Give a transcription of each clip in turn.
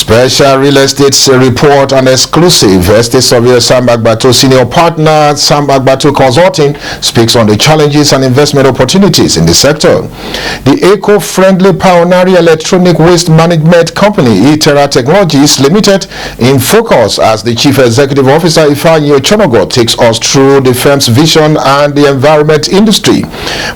Special real estate report and exclusive. Estate surveyor Sam Agbato, senior partner Sam Agbato Consulting, speaks on the challenges and investment opportunities in the sector. The eco-friendly pioneering electronic waste management company E-terra Technologies Limited in focus as the Chief Executive Officer Ifeanyi Ochonogo takes us through the firm's vision and the environment industry.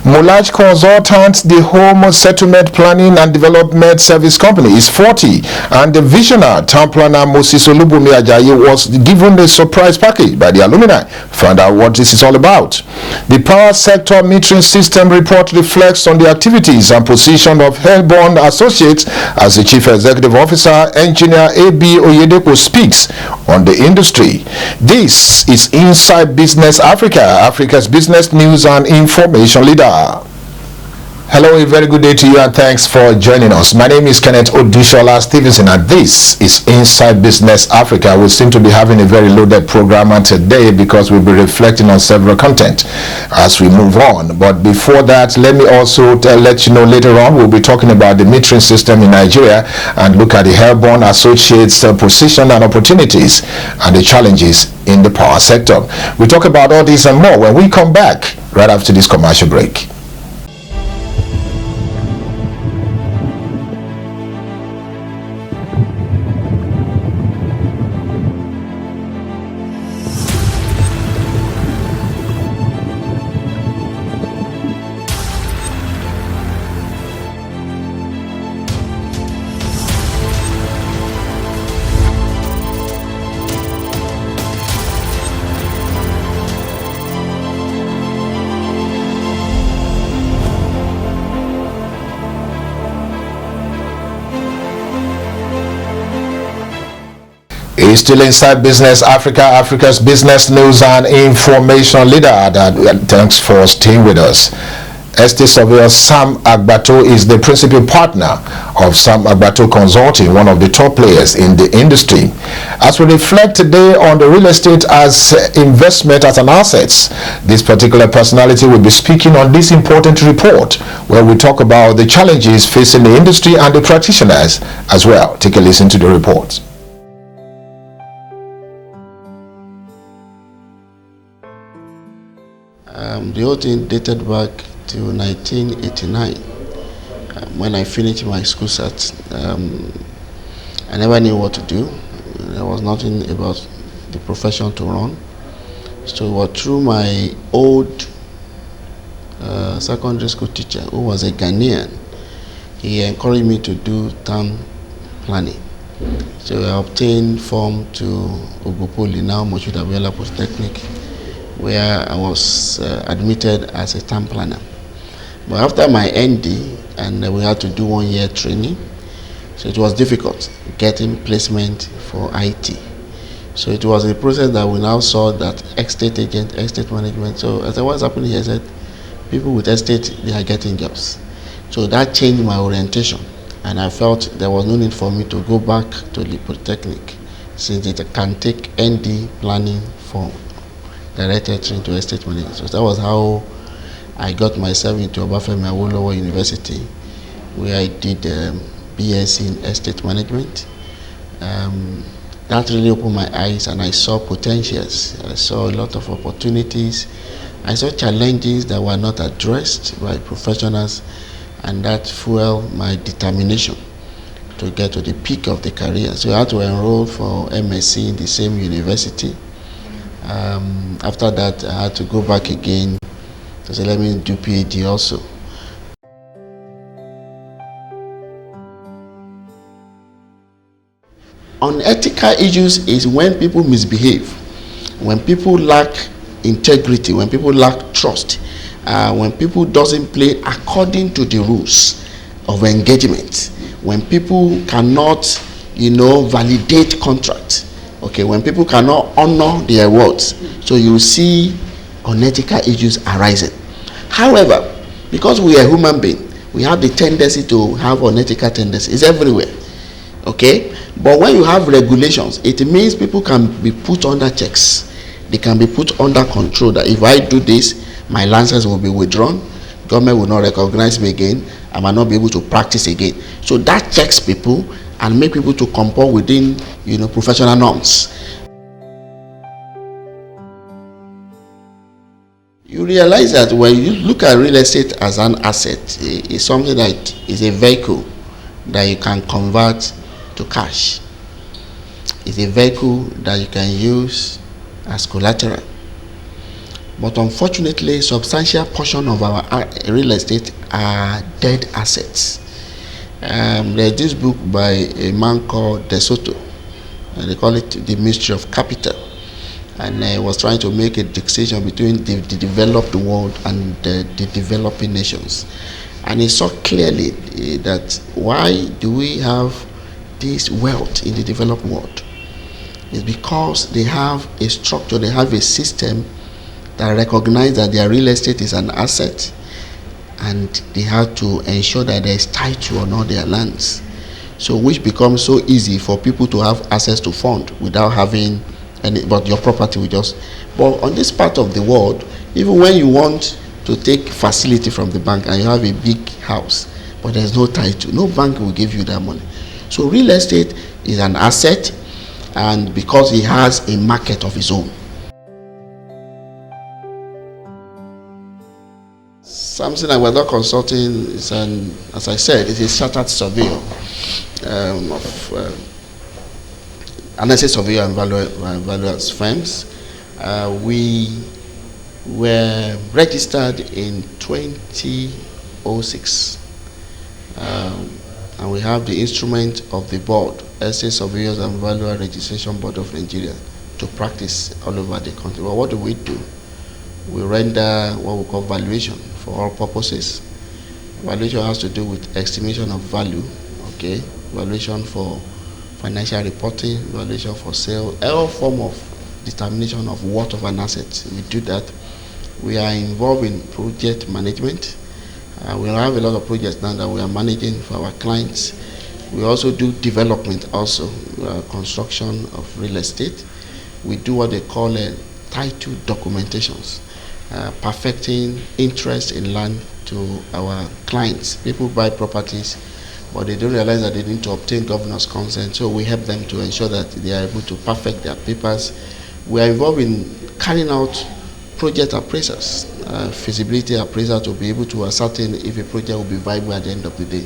Molaj Consultants, the home settlement planning and development service company, is 40, and the visionary town planner Moses Olubumi Ajayi was given a surprise package by the alumni. Find out what this is all about. The power sector metering system report reflects on the activities and position of Helbon Associates as the Chief Executive Officer, Engineer A.B. Oyedepo, speaks on the industry. This is Inside Business Africa, Africa's business news and information leader. Hello, a very good day to you and thanks for joining us. My name is Kenneth Odishola Stevenson and this is Inside Business Africa. We seem to be having a very loaded program today because we'll be reflecting on several content as we move on. But before that, let me also let you know later on we'll be talking about the metering system in Nigeria and look at the Helbon Associates position and opportunities and the challenges in the power sector. We'll talk about all this and more when we come back right after this commercial break. Is still Inside Business Africa, Africa's business news and information leader. Thanks for staying with us. Estate surveyor Sam Agbato is the principal partner of Sam Agbato Consulting, one of the top players in the industry. As we reflect today on the real estate as investment as an asset, this particular personality will be speaking on this important report where we talk about the challenges facing the industry and the practitioners as well. Take a listen to the report. The whole thing dated back to 1989 when I finished my school set. I never knew what to do. There was nothing about the profession to run. So through my old secondary school teacher, who was a Ghanaian, he encouraged me to do town planning. So I obtained form to Ogopoli, now Moshood Abiola Polytechnic, where I was admitted as a town planner. But after my ND, and we had to do 1 year training, so it was difficult getting placement for IT. So it was a process that we now saw that estate agent, estate management. So as I was happening here, I said, people with estate, they are getting jobs. So that changed my orientation. And I felt there was no need for me to go back to the Polytechnic, since it can take ND planning for directed into estate management. So that was how I got myself into Obafemi Awolowo University, where I did BSc in estate management. That really opened my eyes and I saw potentials. I saw a lot of opportunities. I saw challenges that were not addressed by professionals, and that fueled my determination to get to the peak of the career. So I had to enroll for MSc in the same university. After that, I had to go back again to say, let me do PhD also. Unethical issues is when people misbehave, when people lack integrity, when people lack trust, when people doesn't play according to the rules of engagement, when people cannot, validate contracts. Okay, when people cannot honor their words, so you see unethical issues arising. However, because we are human beings, we have the tendency to have unethical tendencies everywhere. Okay, but when you have regulations, it means people can be put under checks. They can be put under control. That if I do this, my license will be withdrawn. Government will not recognize me again. I might not be able to practice again. So that checks people and make people to comport within, professional norms. You realize that when you look at real estate as an asset, it's something that is a vehicle that you can convert to cash. It's a vehicle that you can use as collateral. But unfortunately, substantial portion of our real estate are dead assets. There's this book by a man called De Soto, and they call it The Mystery of Capital. And I was trying to make a distinction between the developed world and the developing nations. And he saw clearly that why do we have this wealth in the developed world? It's because they have a structure, they have a system that recognize that their real estate is an asset, and they have to ensure that there is title on all their lands. So which becomes so easy for people to have access to fund without having any, but your property will just. But on this part of the world, even when you want to take facility from the bank and you have a big house, but there's no title, no bank will give you that money. So real estate is an asset, and because it has a market of its own. Samson Agbato Consulting is as I said, it's a chartered surveyor analysis surveyor and valuers firms. We were registered in 2006, and we have the instrument of the board, Estate Surveyors and Valuer Registration Board of Nigeria, to practice all over the country. Well, what do? We render what we call valuation for all purposes. Valuation has to do with estimation of value, okay? Valuation for financial reporting, valuation for sale, all form of determination of worth of an asset. We do that. We are involved in project management. We have a lot of projects now that we are managing for our clients. We also do development, also construction of real estate. We do what they call title documentations, perfecting interest in land to our clients. People buy properties, but they don't realize that they need to obtain governor's consent, so we help them to ensure that they are able to perfect their papers. We are involved in carrying out project appraisals, feasibility appraisal, to be able to ascertain if a project will be viable at the end of the day,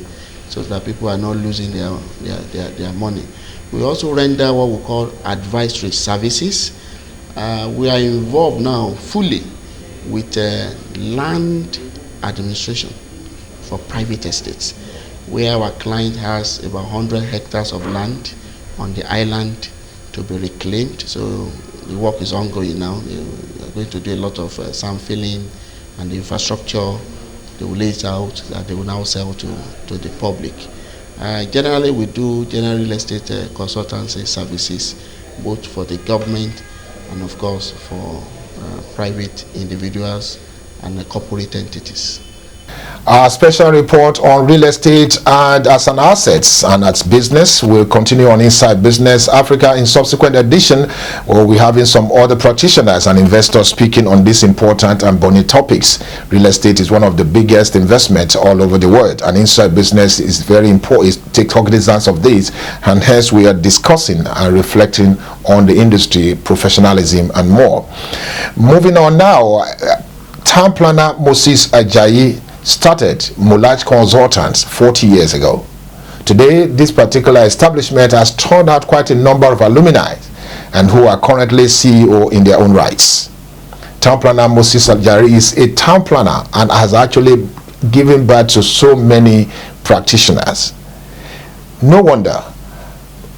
so that people are not losing their money. We also render what we call advisory services. We are involved now fully with land administration for private estates, where our client has about 100 hectares of land on the island to be reclaimed. So the work is ongoing now. They are going to do a lot of sand filling, and the infrastructure they will lay it out that they will now sell to the public. Generally, we do general real estate consultancy services, both for the government and of course for private individuals and corporate entities. Our special report on real estate and as an asset and as business will continue on Inside Business Africa in subsequent edition, where we're having some other practitioners and investors speaking on these important and burning topics. Real estate is one of the biggest investments all over the world, and Inside Business is very important. It takes cognizance of this, and hence we are discussing and reflecting on the industry, professionalism and more. Moving on now, town planner Moses Ajayi started Molaj Consultants 40 years ago. Today, this particular establishment has turned out quite a number of alumni and who are currently CEO in their own rights. Town planner Moses Ajayi is a town planner and has actually given birth to so many practitioners. No wonder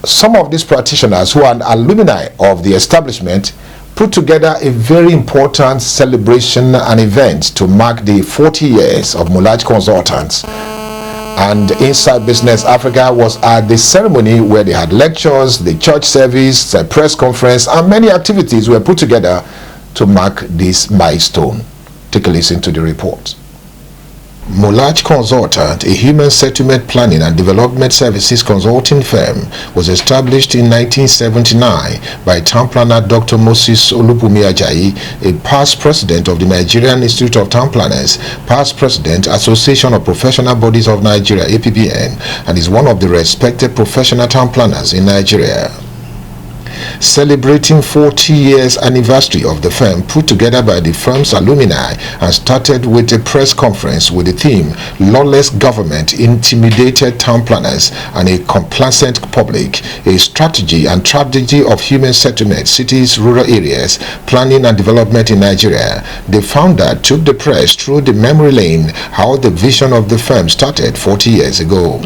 some of these practitioners who are alumni of the establishment put together a very important celebration and event to mark the 40 years of Molaj Consultants. And Inside Business Africa was at the ceremony, where they had lectures, the church service, a press conference, and many activities were put together to mark this milestone. Take a listen to the report. Molaj Consultant, a human settlement planning and development services consulting firm, was established in 1979 by town planner Dr. Moses Olubunmi Ajayi, a past president of the Nigerian Institute of Town Planners, past president, Association of Professional Bodies of Nigeria, APBN, and is one of the respected professional town planners in Nigeria. Celebrating 40 years anniversary of the firm put together by the firm's alumni and started with a press conference with the theme Lawless Government, Intimidated Town Planners and a Complacent Public, a strategy and tragedy of human settlement, cities, rural areas, planning and development in Nigeria. The founder took the press through the memory lane how the vision of the firm started 40 years ago.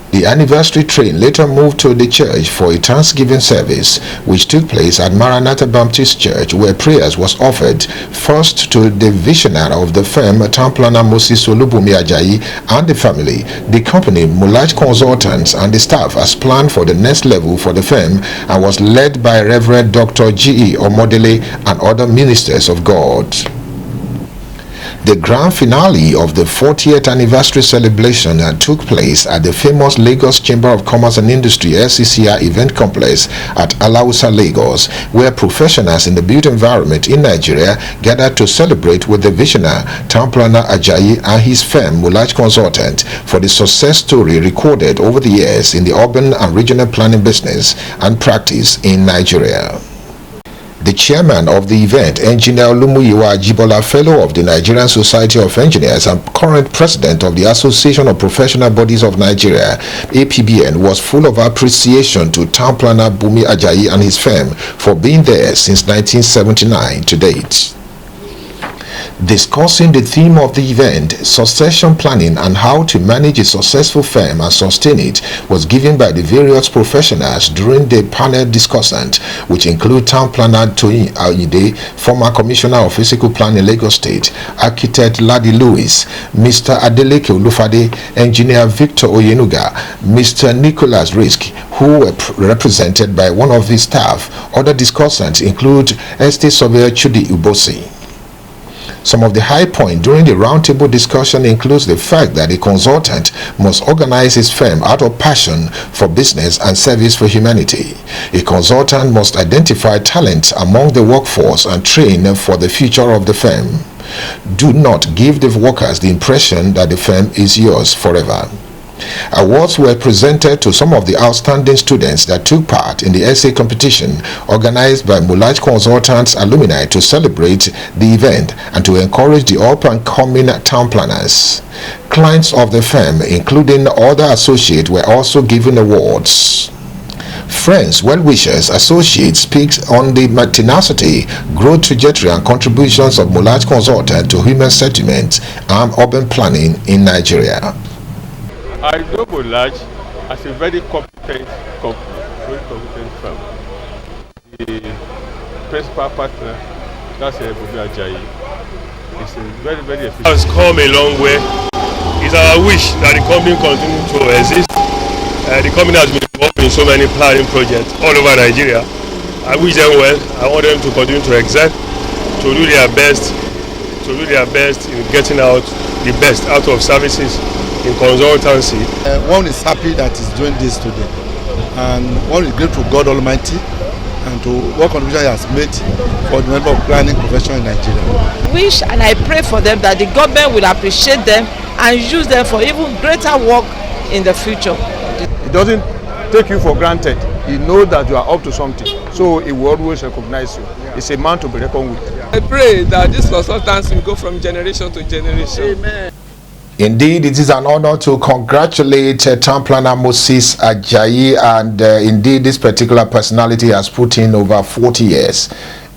The anniversary train later moved to the church for a Thanksgiving service, which took place at Maranatha Baptist Church, where prayers was offered first to the visionary of the firm, town planner Moses Olubunmi Ajayi, and the family, the company Molaj Consultants, and the staff as planned for the next level for the firm, and was led by Reverend Dr. G.E. Omodele and other ministers of God. The grand finale of the 40th anniversary celebration took place at the famous Lagos Chamber of Commerce and Industry (LCCI) event complex at Alausa, Lagos, where professionals in the built environment in Nigeria gathered to celebrate with the visionary town planner Ajayi and his firm Molaj Consultant for the success story recorded over the years in the urban and regional planning business and practice in Nigeria. The chairman of the event, Engineer Olumuyiwa Ajibola, fellow of the Nigerian Society of Engineers and current president of the Association of Professional Bodies of Nigeria, APBN, was full of appreciation to town planner Bumi Ajayi and his firm for being there since 1979 to date. Discussing the theme of the event, succession planning and how to manage a successful firm and sustain it, was given by the various professionals during the panel discussion, which include town planner Toyin Ayinde, former commissioner of physical planning Lagos State, architect Ladi Lewis, Mr. Adeleke Olufade, engineer Victor Oyenuga, Mr. Nicholas Risk, who were represented by one of his staff. Other discussants include Estate Surveyor Chudi Ubosi. Some of the high points during the roundtable discussion includes the fact that a consultant must organize his firm out of passion for business and service for humanity. A consultant must identify talent among the workforce and train for the future of the firm. Do not give the workers the impression that the firm is yours forever. Awards were presented to some of the outstanding students that took part in the essay competition organized by Molaj Consultants alumni to celebrate the event and to encourage the up-and-coming town planners. Clients of the firm, including other associates, were also given awards. Friends, well-wishers, associates speaks on the tenacity, growth trajectory and contributions of Molaj Consultant to human settlement and urban planning in Nigeria. I know Molaj as a very competent company, very competent firm. The principal partner, that's Bumi Ajayi, is very, very efficient. Has come a long way. It's our wish that the company continue to exist. The company has been involved in so many planning projects all over Nigeria. I wish them well. I want them to continue to excel, to do their best in getting out the best out of services in consultancy. One is happy that he's doing this today, and one is grateful to God Almighty and to what contribution he has made for the member of planning profession in Nigeria. I wish and I pray for them that the government will appreciate them and use them for even greater work in the future. It doesn't take you for granted. He knows that you are up to something, so he will always recognize you. It's a man to be reckoned with. I pray that this consultancy will go from generation to generation. Amen. Indeed, it is an honor to congratulate town planner Moses Ajayi, and indeed this particular personality has put in over 40 years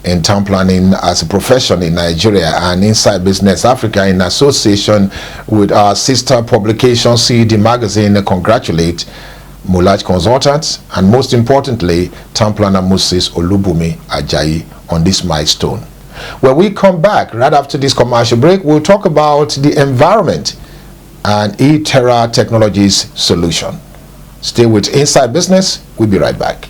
in town planning as a profession in Nigeria and Inside Business Africa, in association with our sister publication CED Magazine, congratulate Molaj Consultants and most importantly town planner Moses Olubunmi Ajayi on this milestone. When we come back right after this commercial break, we'll talk about the environment and E-terra Technologies solution. Stay with Inside Business. We'll be right back.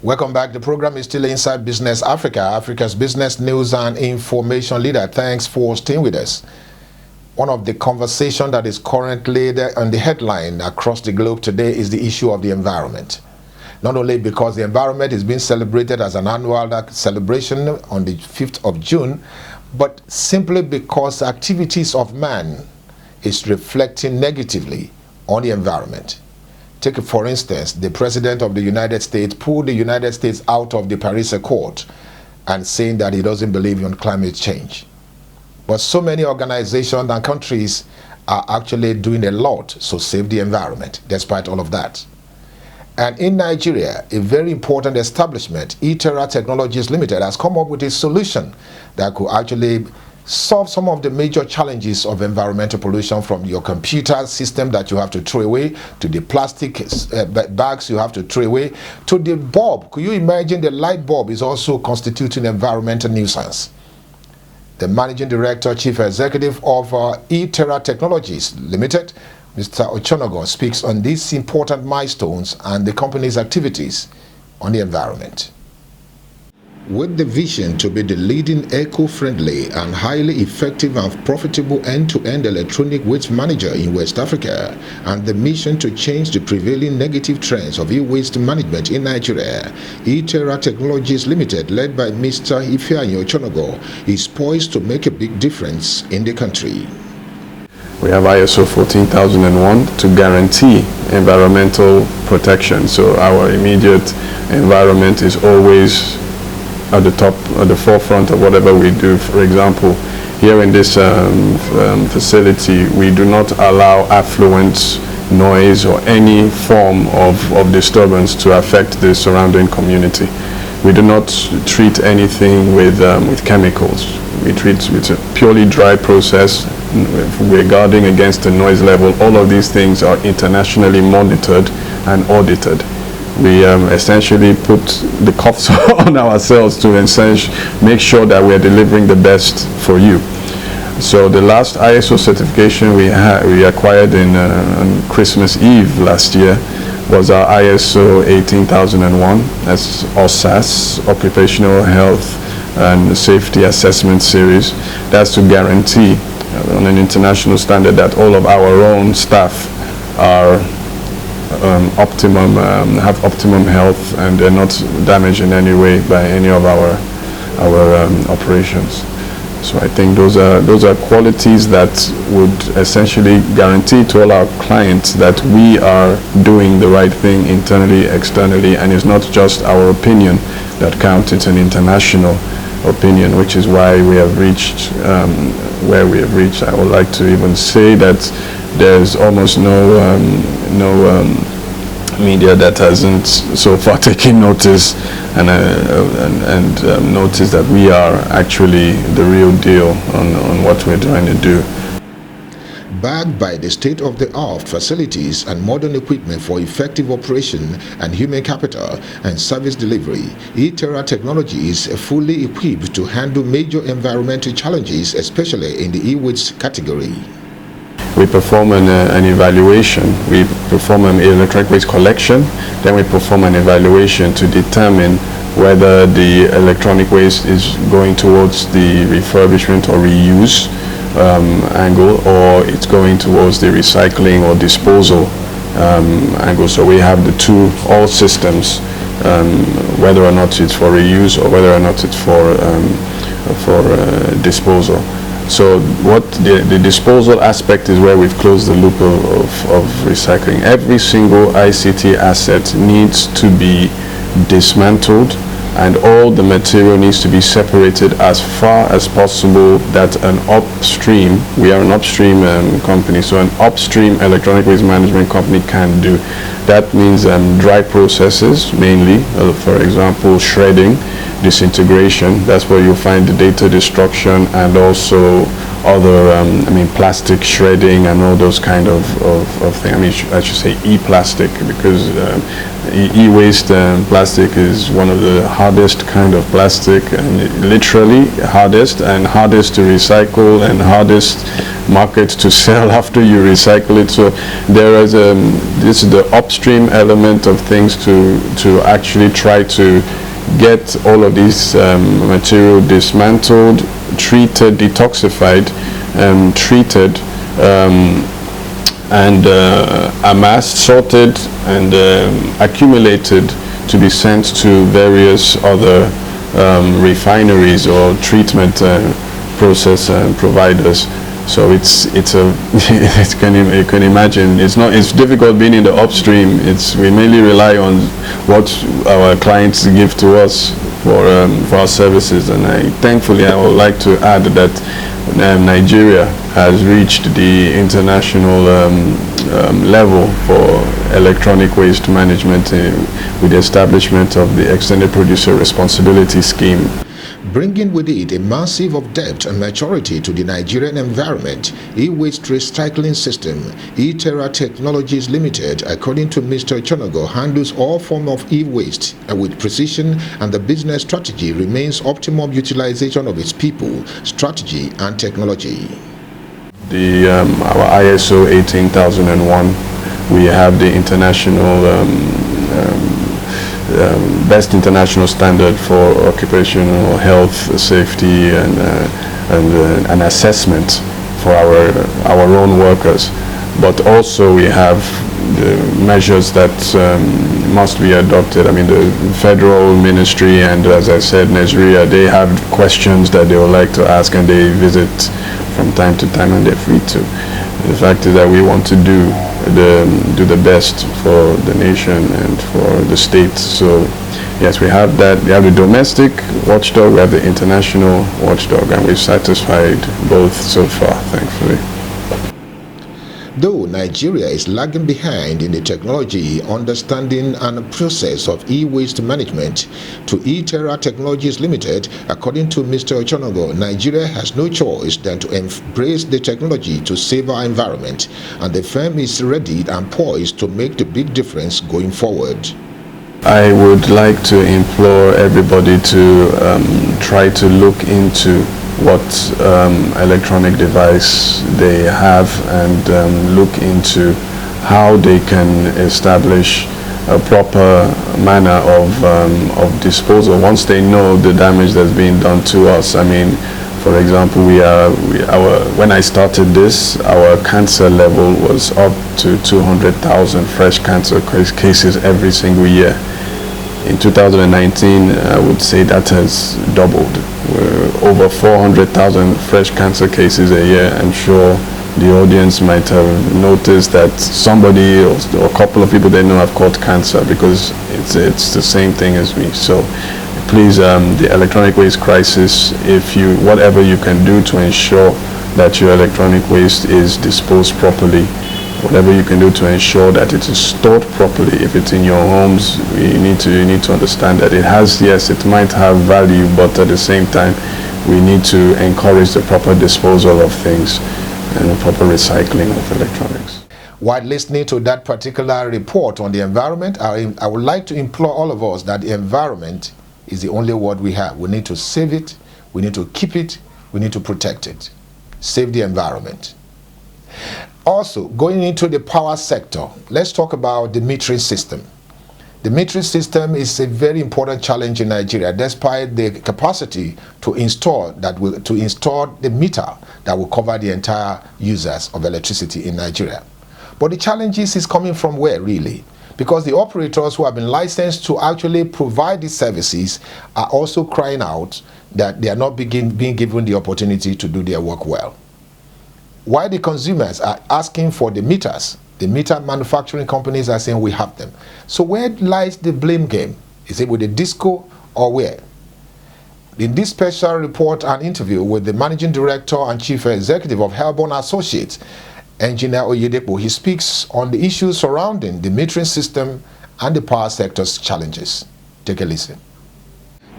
Welcome back. The program is still Inside Business Africa, Africa's business news and information leader. Thanks for staying with us. One of the conversation that is currently on the headline across the globe today is the issue of the environment. Not only because the environment is being celebrated as an annual celebration on the 5th of June, but simply because activities of man is reflecting negatively on the environment. Take, for instance, the President of the United States pulled the United States out of the Paris Accord and saying that he doesn't believe in climate change. But so many organizations and countries are actually doing a lot to save the environment, despite all of that. And in Nigeria, a very important establishment, E-terra Technologies Limited, has come up with a solution that could actually solve some of the major challenges of environmental pollution, from your computer system that you have to throw away, to the plastic bags you have to throw away, to the bulb. Could you imagine the light bulb is also constituting environmental nuisance? The Managing Director, Chief Executive of E-terra Technologies Limited, Mr. Ochonogo, speaks on these important milestones and the company's activities on the environment. With the vision to be the leading eco-friendly and highly effective and profitable end-to-end electronic waste manager in West Africa, and the mission to change the prevailing negative trends of e-waste management in Nigeria, E-terra Technologies Limited, led by Mr. Ifeanyi Ochonogo, is poised to make a big difference in the country. We have ISO 14001 to guarantee environmental protection, so our immediate environment is always at the top, at the forefront of whatever we do. For example, here in this facility, we do not allow affluent noise or any form of disturbance to affect the surrounding community. We do not treat anything with chemicals. We treat with a purely dry process. We're guarding against the noise level. All of these things are internationally monitored and audited. We essentially put the cuffs on ourselves to make sure that we're delivering the best for you. So the last ISO certification we acquired on Christmas Eve last year was our ISO 18001. That's OSAS, Occupational Health and Safety Assessment Series. That's to guarantee on an international standard that all of our own staff are have optimum health and they're not damaged in any way by any of our operations. So I think those are qualities that would essentially guarantee to all our clients that we are doing the right thing internally, externally, and it's not just our opinion that counts, it's an international opinion, which is why we have reached where we have reached. I would like to even say that there's almost no media that hasn't so far taken notice and noticed that we are actually the real deal on what we're trying to do. Backed by the state-of-the-art facilities and modern equipment for effective operation and human capital and service delivery, E-terra Technology is fully equipped to handle major environmental challenges, especially in the e-waste category. We perform an evaluation. We perform an electronic waste collection, then we perform an evaluation to determine whether the electronic waste is going towards the refurbishment or reuse angle, or it's going towards the recycling or disposal angle. So we have the all systems, whether or not it's for reuse or whether or not it's for disposal. So what the disposal aspect is where we've closed the loop of recycling. Every single ICT asset needs to be dismantled and all the material needs to be separated as far as possible, that an upstream, we are an upstream company, so an upstream electronic waste management company can do. That means dry processes mainly, for example shredding, disintegration. That's where you'll find the data destruction and also other, plastic shredding and all those kind of things. I mean, I should say e-plastic, because e-waste plastic is one of the hardest kind of plastic, and literally hardest to recycle and hardest market to sell after you recycle it. So there is this is the upstream element of things to actually try to get all of these material dismantled, treated, detoxified, treated, and amassed, sorted, and accumulated to be sent to various other refineries or treatment process providers. So you can imagine it's difficult being in the upstream. We mainly rely on what our clients give to us for our services, and thankfully I would like to add that Nigeria has reached the international level for electronic waste management with the establishment of the Extended Producer Responsibility Scheme. Bringing with it a massive of depth and maturity to the Nigerian environment, e-waste recycling system, E-terra Technologies Limited, according to Mr. Chonogo, handles all forms of e-waste with precision, and the business strategy remains optimum utilization of its people, strategy and technology. Our ISO 18001, we have the international best international standard for occupational health, safety, and assessment for our own workers. But also we have the measures that must be adopted. I mean, the federal ministry and, as I said, Nigeria, they have questions that they would like to ask, and they visit from time to time, and they're free to. The fact is that we want to do the best for the nation and for the state. So yes, we have that. We have the domestic watchdog, we have the international watchdog, and we've satisfied both so far, thankfully. Though Nigeria is lagging behind in the technology, understanding and process of e-waste management, to E-terra Technologies Limited, according to Mr. Chonogo, Nigeria has no choice than to embrace the technology to save our environment, and the firm is ready and poised to make the big difference going forward. I would like to implore everybody to try to look into what electronic device they have, and look into how they can establish a proper manner of disposal once they know the damage that's being done to us. I mean, for example, when I started this, our cancer level was up to 200,000 fresh cancer cases every single year. In 2019, I would say that has doubled. We're over 400,000 fresh cancer cases a year. I'm sure the audience might have noticed that somebody or a couple of people they know have caught cancer, because it's the same thing as me. So please, the electronic waste crisis, whatever you can do to ensure that your electronic waste is disposed properly, whatever you can do to ensure that it is stored properly. If it's in your homes, you need to understand that it might have value, but at the same time, we need to encourage the proper disposal of things and the proper recycling of electronics. While listening to that particular report on the environment, I would like to implore all of us that the environment is the only word we have. We need to save it, we need to keep it, we need to protect it. Save the environment. Also, going into the power sector, let's talk about the metering system. The metering system is a very important challenge in Nigeria, despite the capacity to install the meter that will cover the entire users of electricity in Nigeria. But the challenges is coming from where, really? Because the operators who have been licensed to actually provide these services are also crying out that they are not being given the opportunity to do their work well. Why the consumers are asking for the meters, the meter manufacturing companies are saying we have them. So where lies the blame game? Is it with the DISCO or where? In this special report and interview with the Managing Director and Chief Executive of Helbon Associates, Engineer Oyedepo, he speaks on the issues surrounding the metering system and the power sector's challenges. Take a listen.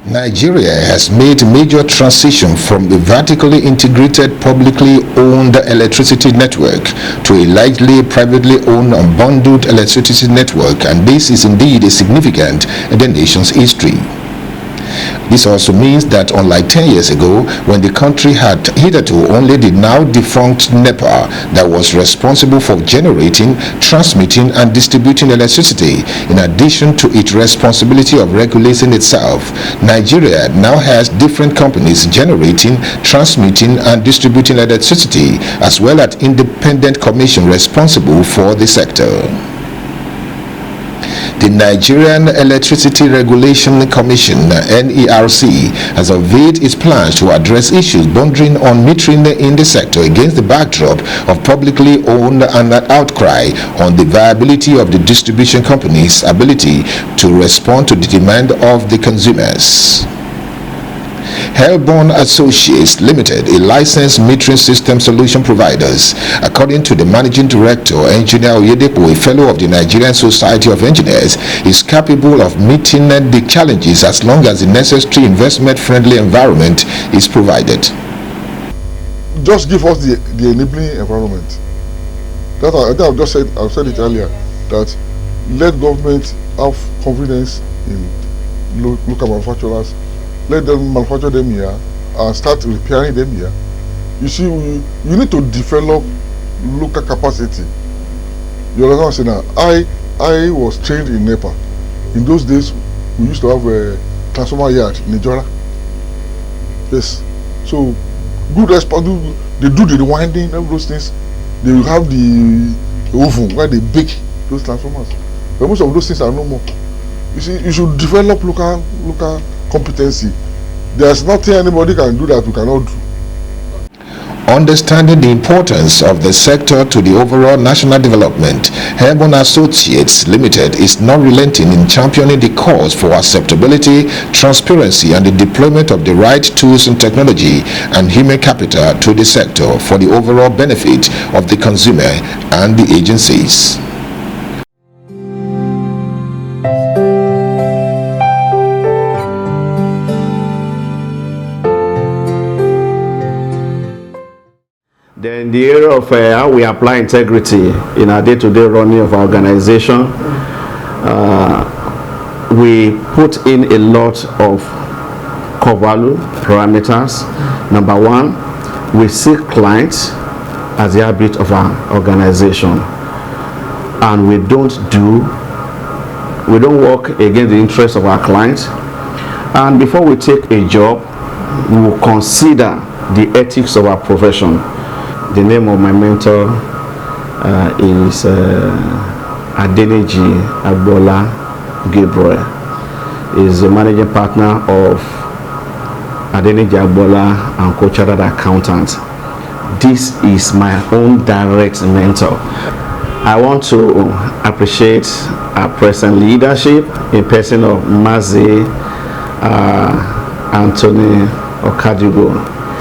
Nigeria has made a major transition from a vertically integrated, publicly owned electricity network to a largely privately owned and bundled electricity network, and this is indeed a significant in the nation's history. This also means that unlike 10 years ago, when the country had hitherto only the now defunct NEPA that was responsible for generating, transmitting and distributing electricity, in addition to its responsibility of regulating itself, Nigeria now has different companies generating, transmitting and distributing electricity, as well as independent commission responsible for the sector. The Nigerian Electricity Regulation Commission, NERC, has unveiled its plans to address issues bordering on metering in the sector against the backdrop of publicly owned and an outcry on the viability of the distribution company's ability to respond to the demand of the consumers. Helbon Associates Limited, a licensed metering system solution providers, according to the managing director, Engineer Oyedepo, a fellow of the Nigerian Society of Engineers, is capable of meeting the challenges as long as the necessary investment-friendly environment is provided. Just give us the enabling environment. That I think I've said it earlier, that let government have confidence in local manufacturers. Let them manufacture them here and start repairing them here. You see, you need to develop local capacity. You understand what I'm saying now? I was trained in NEPA. In those days, we used to have a transformer yard in Nigeria. Yes. So, good response. They do the rewinding, all those things. They will have the oven where they bake those transformers. But most of those things are no more. You see, you should develop local competency. There's nothing anybody can do that we cannot do. Understanding the importance of the sector to the overall national development, Helbon Associates Limited is not relenting in championing the cause for acceptability, transparency and the deployment of the right tools and technology and human capital to the sector for the overall benefit of the consumer and the agencies. Then in the area of how we apply integrity in our day-to-day running of our organization, we put in a lot of core value parameters. Number one, we see clients as the heartbeat of our organization, and we don't work against the interests of our clients. And before we take a job, we will consider the ethics of our profession. The name of my mentor is Adeniji Agbola Gabriel. Is the managing partner of Adeniji Agbola and Co-Chartered Accountant. This is my own direct mentor. I want to appreciate our present leadership in person of Mazi Anthony Okajugo.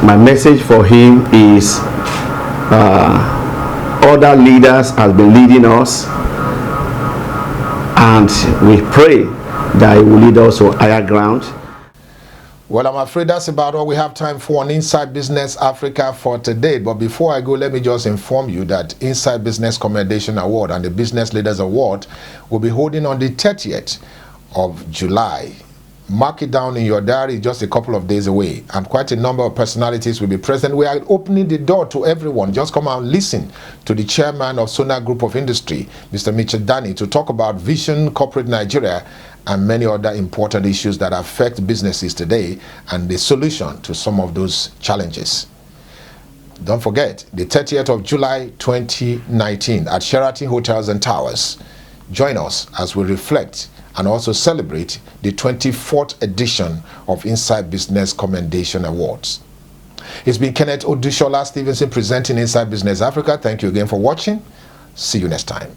My message for him is other leaders have been leading us, and we pray that he will lead us to higher ground. Well, I'm afraid that's about all we have time for on Inside Business Africa for today. But before I go, let me just inform you that Inside Business Commendation Award and the Business Leaders Award will be holding on the 30th of July. Mark it down in your diary, just a couple of days away, and quite a number of personalities will be present. We are opening the door to everyone. Just come out and listen to the chairman of Sona Group of Industry, Mr. Mitchell Dani, to talk about Vision Corporate Nigeria and many other important issues that affect businesses today and the solution to some of those challenges. Don't forget, the 30th of July 2019 at Sheraton Hotels and Towers. Join us as we reflect and also celebrate the 24th edition of Inside Business Commendation Awards. It's been Kenneth Odushola Stevenson presenting Inside Business Africa. Thank you again for watching. See you next time.